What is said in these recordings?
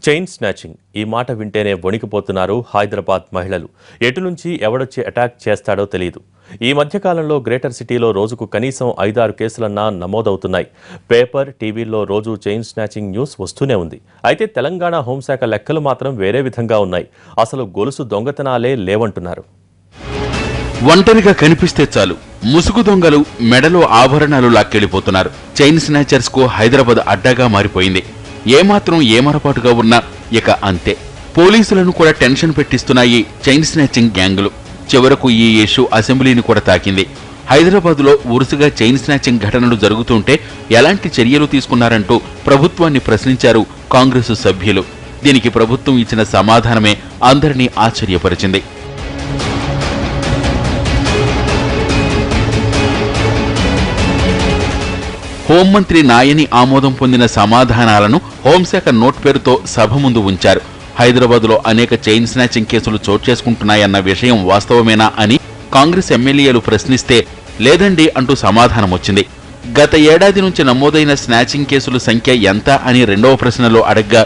Chain snatching ఈ మాట వింటేనే వణికిపోతున్నారు హైదరాబాద్ మహిళలు. ఎటు నుంచి ఎవడొచ్చి అటాక్ చేస్తాడో తెలియదు. ఈ మధ్యకాలంలో గ్రేటర్ సిటీలో రోజుకు కనీసం 5-6 కేసులన్నా నమోదవుతున్నాయి. పేపర్, టీవీల్లో రోజు చైన్ స్నాచింగ్ న్యూస్ వస్తూనే ఉంది. అయితే తెలంగాణ హోంశాఖ లెక్కలు మాత్రం వేరే విధంగా ఉన్నాయి. అసలు గొలుసు దొంగతనాలే లేవంటున్నారు. ఒంటరిగా కనిపిస్తే చాలు ముసుగు దొంగలు మెడలో ఆభరణాలు లాక్కెళ్లిపోతున్నారు. చైన్ స్నాచర్స్ కు హైదరాబాద్ అడ్డాగా మారిపోయింది. ఏమాత్రం ఏమరపాటుగా ఉన్నా ఇక అంతే. పోలీసులను కూడా టెన్షన్ పెట్టిస్తున్నాయి చైన్ స్నాచింగ్ గ్యాంగులు. చివరకు ఈ ఇష్యూ అసెంబ్లీని కూడా తాకింది. హైదరాబాద్ లో వరుసగా చైన్ స్నాచింగ్ ఘటనలు జరుగుతుంటే ఎలాంటి చర్యలు తీసుకున్నారంటూ ప్రభుత్వాన్ని ప్రశ్నించారు కాంగ్రెసు సభ్యులు. దీనికి ప్రభుత్వం ఇచ్చిన సమాధానమే అందరినీ ఆశ్చర్యపరిచింది. హోంమంత్రి నాయని ఆమోదం పొందిన సమాధానాలను హోంశాఖ నోట్ పేరుతో సభ ముందు ఉంచారు. హైదరాబాద్లో అనేక చైన్ స్నాచింగ్ కేసులు చోటు చేసుకుంటున్నాయన్న విషయం వాస్తవమేనా అని కాంగ్రెస్ ఎమ్మెల్యేలు ప్రశ్నిస్తే లేదండి అంటూ సమాధానం వచ్చింది. గత ఏడాది నుంచి నమోదైన స్నాచింగ్ కేసుల సంఖ్య ఎంత అని రెండవ ప్రశ్నలో అడగ్గా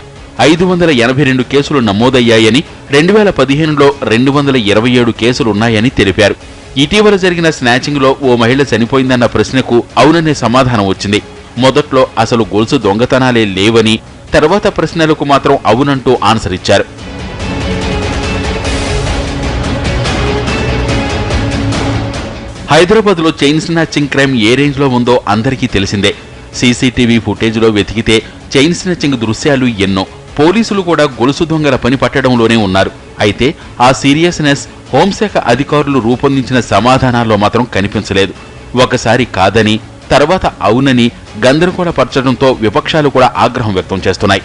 582 కేసులు నమోదయ్యాయని, 2015లో 227 కేసులున్నాయని తెలిపారు. ఇటీవల జరిగిన స్నాచింగ్ లో ఓ మహిళ చనిపోయిందన్న ప్రశ్నకు అవుననే సమాధానం వచ్చింది. మొదట్లో అసలు గొలుసు దొంగతనాలే లేవని, తర్వాత ప్రశ్నలకు మాత్రం అవునంటూ ఆన్సర్ ఇచ్చారు. హైదరాబాద్ లో చైన్ స్నాచింగ్ క్రైమ్ ఏ రేంజ్ లో ఉందో అందరికీ తెలిసిందే. సీసీటీవీ ఫుటేజ్ లో వెతికితే చైన్ స్నాచింగ్ దృశ్యాలు ఎన్నో. పోలీసులు కూడా గొలుసు దొంగల పని పట్టడంలోనే ఉన్నారు. అయితే ఆ సీరియస్నెస్ హోంశాఖ అధికారులు రూపొందించిన సమాధానాల్లో మాత్రం కనిపించలేదు. ఒకసారి కాదని, తర్వాత అవునని గందరగోళపరచడంతో విపక్షాలు కూడా ఆగ్రహం వ్యక్తం చేస్తున్నాయి.